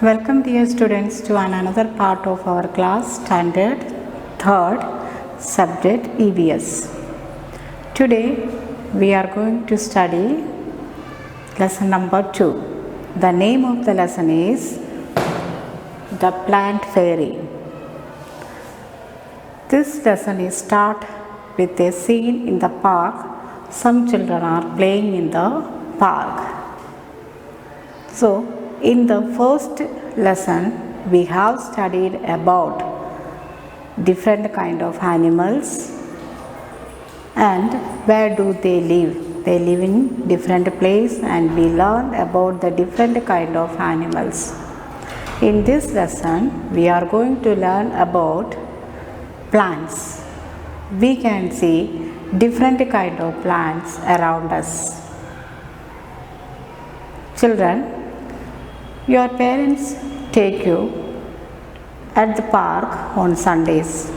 Welcome dear students to another part of our class standard 3rd subject EVS. Today we are going to study lesson number 2. The name of the lesson is The Plant Fairy. This lesson is start with a scene in the park. Some children are playing in the park. So in the first lesson we have studied about different kind of animals and where do they live. They live in different place and we learned about the different kind of animals. In this lesson we are going to learn about plants. We can see different kind of plants around us. Children, your parents take you at the park on Sundays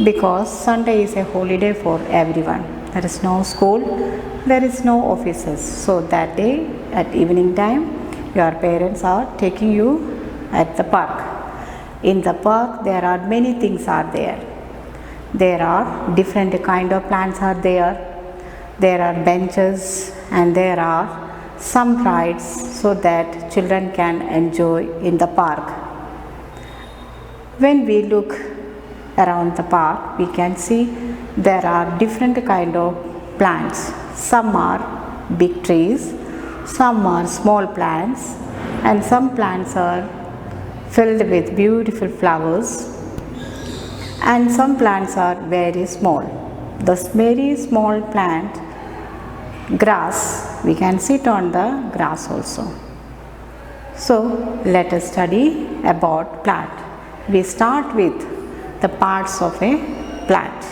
because Sunday is a holiday for everyone. There is no school, there is no offices. So that day at evening time, your parents are taking you at the park. In the park there are many things are there. There are different kind of plants are there. There are benches and there are some rides so that children can enjoy in the park. When we look around the park, we can see there are different kind of plants. Some are big trees, some are small plants, and some plants are filled with beautiful flowers, and some plants are very small. The very small plant, grass, we can sit on the grass also. So let us study about plant. We start with the parts of a plant.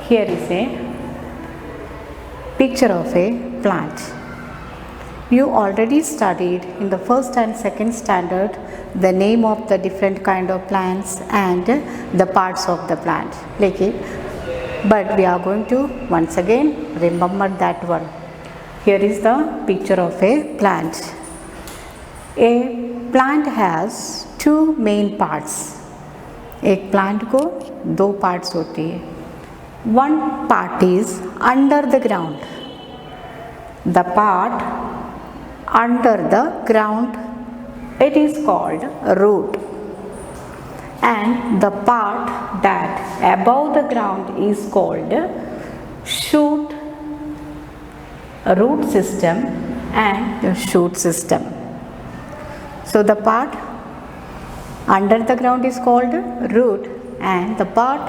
Here is a picture of a plant. You already studied in the first and second standard the name of the different kind of plants and the parts of the plant. But we are going to once again remember that one. Here is the picture of a plant. A plant has two main parts. एक plant को दो parts होती है. One part is under the ground. The part under the ground, it is called root. And the part that above the ground is called shoot, root system and the shoot system. So the part under the ground is called root and the part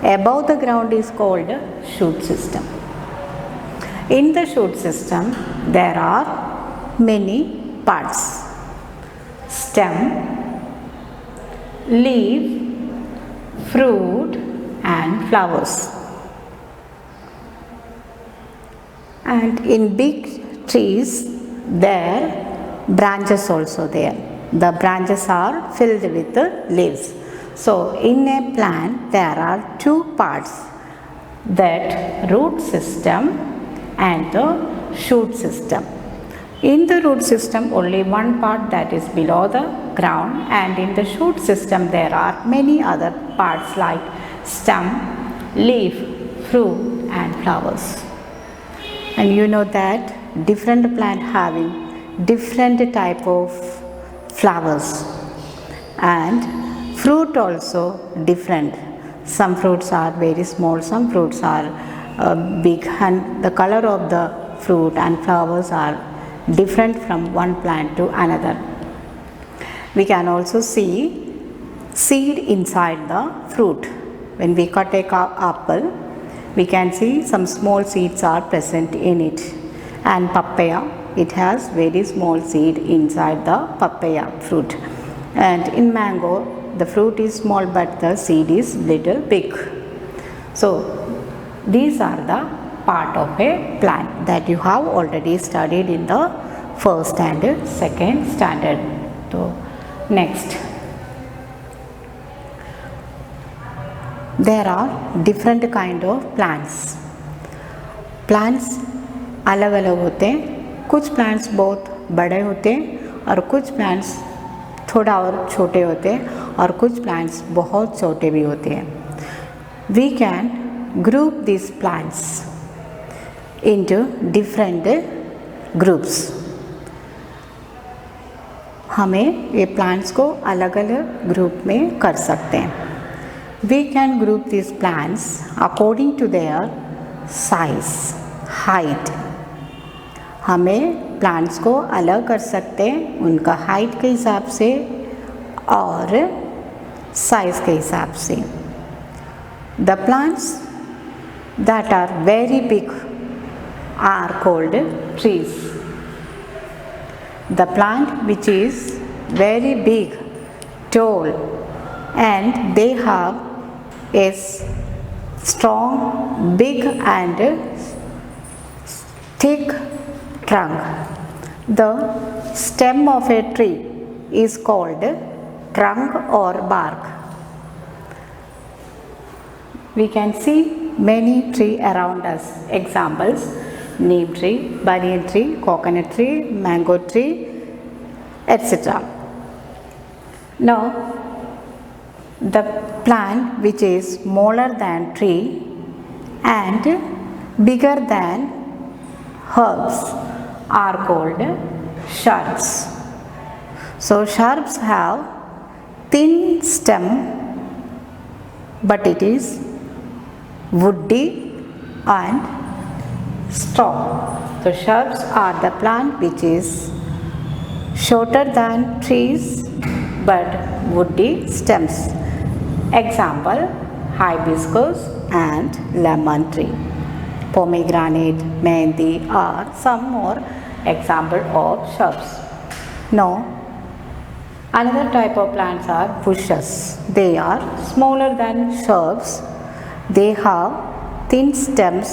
above the ground is called shoot system. In the shoot system there are many parts: stem, leaf, fruit and flowers. And in big trees there branches also there. The branches are filled with the leaves. So in a plant there are two parts, that root system and the shoot system. In the root system only one part, that is below the ground, and in the shoot system there are many other parts like stem, leaf, fruit and flowers. And you know that different plant having different type of flowers and fruit also different. Some fruits are very small, some fruits are big, and the color of the fruit and flowers are different from one plant to another. We can also see seed inside the fruit. When we cut a apple, we can see some small seeds are present in it. And papaya, it has very small seed inside the papaya fruit. And in mango, the fruit is small but the seed is little big. So these are the part of a plant that you have already studied in the first and second standard. So next, there are different kind of plants. Plants अलग अलग होते हैं. कुछ plants बहुत बड़े होते हैं और कुछ प्लांट्स थोड़ा और छोटे होते हैं और कुछ प्लांट्स बहुत छोटे भी होते हैं. We can group these plants into different groups. हमें ये प्लांट्स को अलग अलग ग्रुप में कर सकते हैं. We can group these plants according to their size, height. हमें प्लांट्स को अलग कर सकते हैं उनका हाइट के हिसाब से और साइज के हिसाब से. The plants that are very big are called trees. The plant which is very big, tall, and they have a strong, big and thick trunk. The stem of a tree is called trunk or bark. We can see many trees around us. Examples: neem tree, banyan tree, coconut tree, mango tree, etc. Now, the plant which is smaller than tree and bigger than herbs are called shrubs. So, shrubs have thin stem, but it is woody and strong. So, shrubs are the plant which is shorter than trees but woody stems. Example: hibiscus and lemon tree. Pomegranate, mehndi are some more example of shrubs. Now, another type of plants are bushes. They are smaller than shrubs. They have thin stems,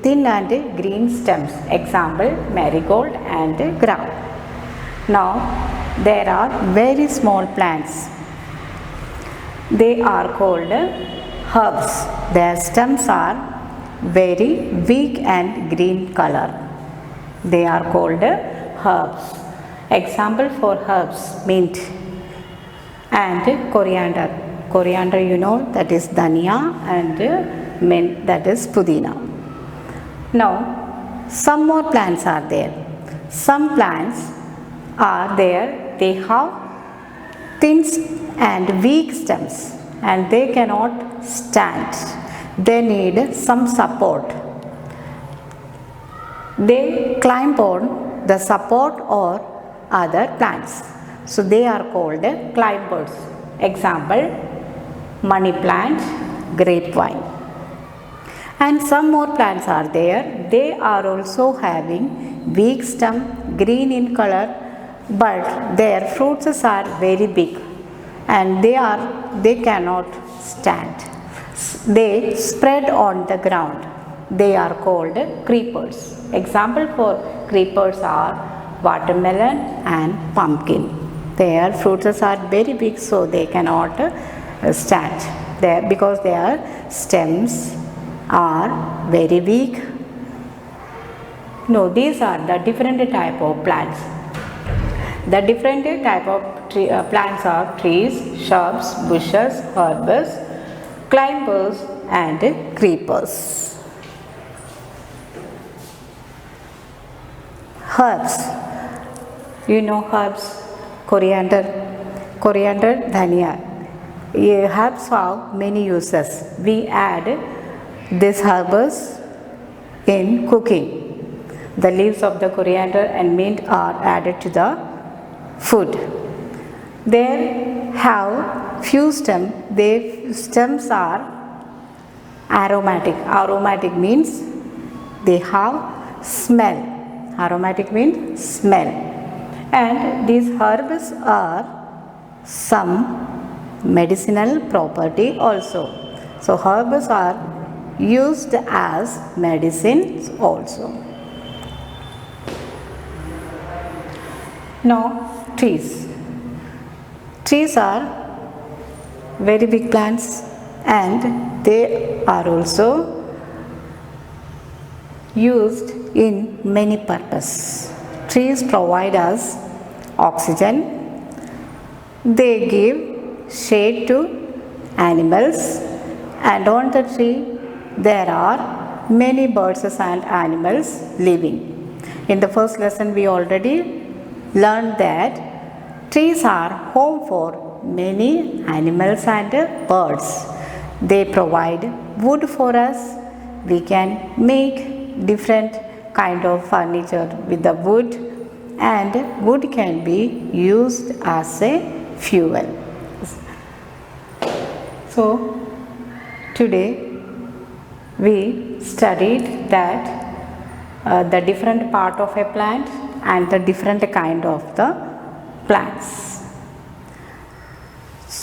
thin and green stems. Example: marigold and gram. Now, there are very small plants. They are called herbs. Their stems are very weak and green color. They are called herbs. Example for herbs: mint and coriander. Coriander, you know, that is dhania, and mint, that is pudina. Now, some more plants are there. Some plants are there, they have thin and weak stems and they cannot stand. They need some support. They climb on the support or other plants. So, they are called climbers. Example: money plant, grapevine. And some more plants are there. They are also having weak stem, green in color, but their fruits are very big and they cannot stand. They spread on the ground. They are called creepers. Example for creepers are watermelon and pumpkin. Their fruits are very big, so they cannot stand there because their stems are very weak. No, these are the different type of plants. The different type of plants are trees, shrubs, bushes, herbs, climbers and creepers. Herbs. You know herbs: coriander, dhania. Herbs have many uses. We add these herbs in cooking. The leaves of the coriander and mint are added to the food. They have few stems. Their stems are aromatic. Aromatic means they have smell. Aromatic means smell. And these herbs are some medicinal property also. So, herbs are used as medicines also. Now, trees. Trees are very big plants and they are also used in many purposes. Trees provide us oxygen, They give shade to animals, and on the tree there are many birds and animals living. In the first lesson we already learned that trees are home for many animals and birds. They provide wood for us. We can make different kind of furniture with the wood, and wood can be used as a fuel. So today we studied that the different part of a plant and the different kind of the plants.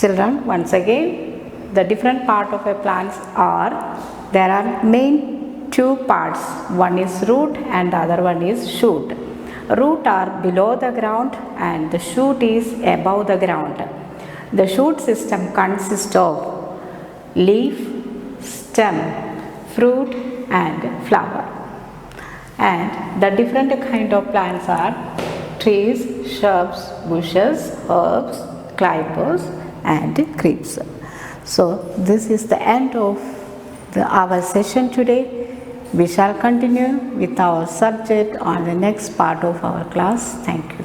Children, once again, the different part of a plants are, there are main two parts. One is root and the other one is shoot. Root are below the ground and the shoot is above the ground. The shoot system consists of leaf, stem, fruit and flower. And the different kind of plants are trees, shrubs, bushes, herbs, climbers and creeps. So this is the end of our session today. We shall continue with our subject on the next part of our class. Thank you.